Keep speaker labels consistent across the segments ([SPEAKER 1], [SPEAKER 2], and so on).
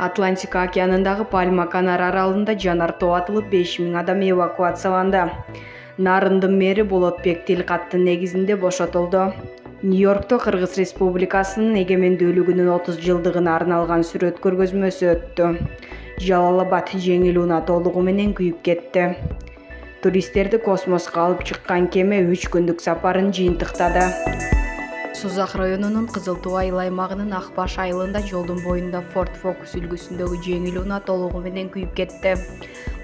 [SPEAKER 1] Атлантика океанындагы Пальма Канар аралында жанар тоо атылып 5000 адам эвакуацияланды. Нарындын мэри Болотбек Тилкаттын негизинде бошотулду. Нью-Йоркто Кыргыз Республикасынын эгемендүүлүгүнүн 30 жылдыгына арналган сүрөт көргөзмөсү өттү. Жалал-Абад жеңил унаа толугу менен күйүп кетти. Туристтерди космоско алып чыккан кеме 3 күндүк сапарын жыйынтыктады. Созак районунун Кызыл Туу айыл аймагынын Акбаш айылында жолдун боюнда Ford Focus үлгүсүндөгү жеңил унаа толугу менен күйүп кетти.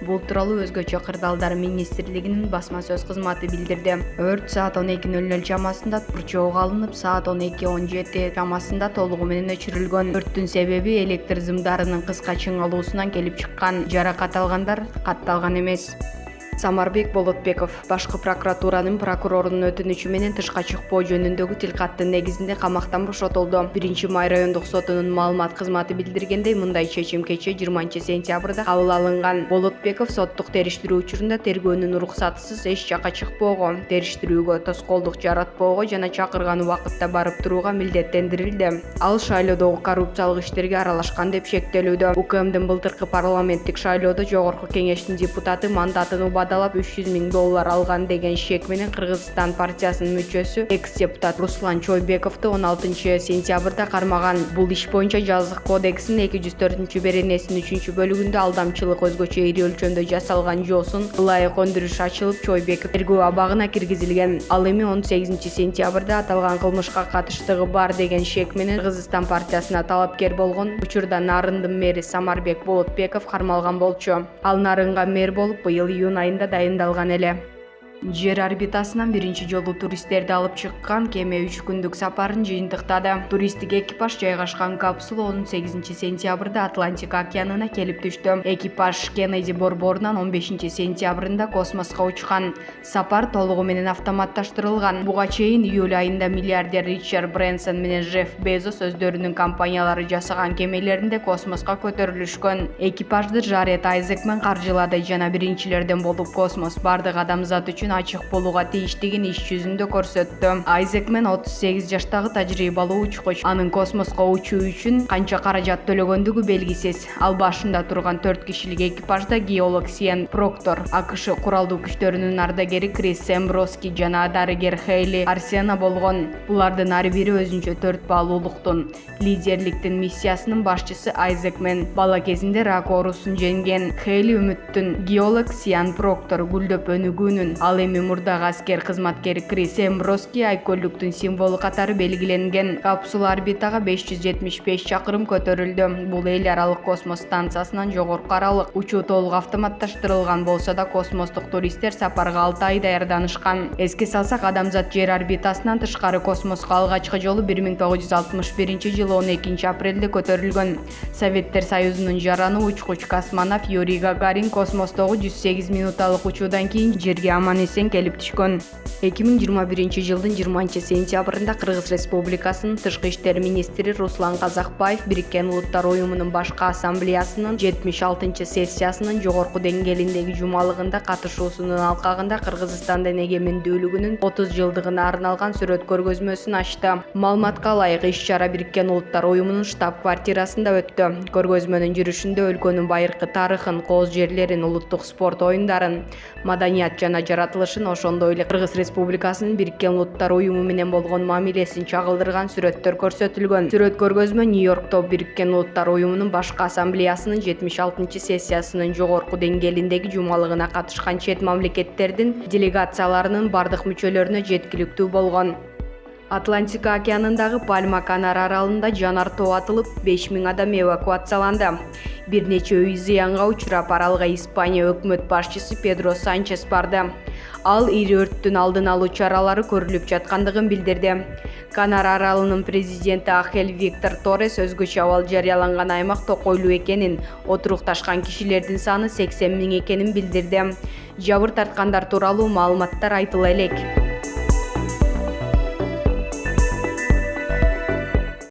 [SPEAKER 1] Бул тууралуу Өзгөчө кырдаалдар министрлигинин басма сөз кызматы билдирди. Өрт саат 12:00 чамасында бурчоого алынып, саат 12:17 чамасында толугу менен өчүрүлгөн. Өрттүн себеби электр зымдарынын кыска чыңалуусунан келип чыккан. Жаракат алгандар катталган эмес. Самарбек Болотбеков башкы прокуратуранын прокурорунун өтүнүчү менен тышка чыкпоо жөнүндөгү тилкаттын негизинде камактан бошотулду. 1-Май райондук сотунун маалымат кызматы билдиргендей, мындай чечим кечээ 20-сентябрда кабыл алынган. Болотбеков соттук териштирүү учурунда тергөөнүн уруксатысыз эч жакка чыкпоого, териштирүүгө тоскоолдук жаратпоого жана чакырган убакытта барып турууга милдеттендирилди. Ал шайлоодогу коррупциялык иштерге аралашкан деп шектелүүдө. УКМдин былтыркы парламенттик шайлоодо Жогорку Кеңештин депутаты мандатын убадалап $300 000 алган деген шек менен Кыргызстан партиясынын мүчөсү экс-депутат Руслан Чойбековду 16-сентябрда кармаган. Бул иш боюнча Жазык кодексинин 204-беренесинин 3-бөлүгүндө алдамчылык өзгөчө ири өлчөмдө жасалган жоосун ылайык өндүрүш ачылып, Чойбеков тергөө абагына киргизилген. Ал эми 18-сентябрда аталган кылмышка катыштыгы бар деген шек менен Кыргызстан партиясына талапкер болгон. Учурда Нарындын мэри Самарбек Болотбеков кармалган болчу. Ал Нарынга мэр болуп быйыл июнь айында дайындалган эле. Жер орбитасынан биринчи жолу туристтерди алып чыккан кеме 3 күндүк сапарын жыйынтыктады. Туристтик экипаж жайгашкан капсула 18-сентябрда Атлантика океанына келип түштү. Экипаж Кеннеди борборунан 15-сентябрында космоско учкан. Сапар толугу менен автоматташтырылган. Буга чейин июль айында миллиардер Ричард Брэнсон менен Джефф Безос өздөрүнүн компаниялары жасаган кемелеринде космоско көтөрүлүшкөн. Экипажды Жарет Айзекмен каржылады жана биринчилерден болуп космос бардык адамзат үчүн ачык болууга тийиштигин иш жүзүндө көрсөттү. Айзекмен 38 жаштагы тажрыйбалуу учкуч. Анын космоско учуу үчүн канча каражат төлөгөндүгү белгисиз. Ал башында турган 4 кишилик экипажда геолог Сиэн Проктор, АКШ куралдуу күчтөрүнүн ардагери Крис Семброски жана дарыгер Хейли Арсена болгон. Булардын ар бири өзүнчө 4 баалуулуктун, лидерликтин миссиясынын башчысы Айзекмен бала кезинде рак оорусун жеңген. Хейли үмүттүн, геолог Сиэн Проктор гүлдөп өнүгүүнүн, ал эми мурдагы аскер кызматкери Крис Семброски айкөлдүктүн символу катары белгиленген. Капсула орбитага 575 чакырым көтөрүлдү. Бул эл аралык космос станциясынан жогорку аралык. Учуу толук автоматташтырылган болсо да, космостук туристтер сапарга 6 ай даярданышкан. Эске салсак, адамзат жер орбитасынан тышкары космоско алгачкы жолу 1961-жылы 12-апрелде көтөрүлгөн. Советтер Союзунун жараны учкуч космонавт Юрий Гагарин космостогу 108 минуталык учуудан кийин жерге аман-эсен келип түшкөн. 2021-жылдын 20-сентябрында Кыргыз Республикасынын тышкы иштер министри Руслан Казакбаев Бириккен Улуттар Уюмунун башкы ассамблеясынын 76-сессиясынын жогорку деңгээлиндеги жумалыгында катышуусунун алкагында Кыргызстандын эгемендүүлүгүнүн 30 жылдыгына арналган сүрөт көргөзмөсүн ачты. Маалыматка ылайык, иш-чара Бириккен Улуттар Уюмунун штаб-квартирасында өттү. Көргөзмөнүн жүрүшүндө өлкөнүн байыркы тарыхын, кооз жерлерин, улуттук спорт оюндарын, маданият жана жаратылышын, ошондой эле Кыргыз Республикасынын Бириккен Улуттар Уюму менен болгон мамилесин чагылдырган сүрөттөр көрсөтүлгөн. Сүрөт көргөзмө Нью-Йоркто Бириккен Улуттар Уюмунун башкы ассамблеясынын 76-сессиясынын жогорку деңгээлиндеги жумалыгына катышкан чет мамлекеттердин делегацияларынын бардык мүчөлөрүнө жеткиликтүү болгон. Атлантика океанындагы Пальма Канар аралында жанар тоо атылып, 5000 адам эвакуацияланды. Бир нече үй зыянга учурап, аралга Испания өкмөт башчысы Педро Санчес барды. Ал ири өрттүн алдын алуу чаралары көрүлүп жаткандыгын билдирди. Канар аралынын президенти Ахель Виктор Торрес өзгөчө абал жарыяланган аймак токойлуу экенин, отурукташкан кишилердин саны 80 000 экенин билдирди. Жабыр тарткандар тууралуу маалыматтар айтыла элек.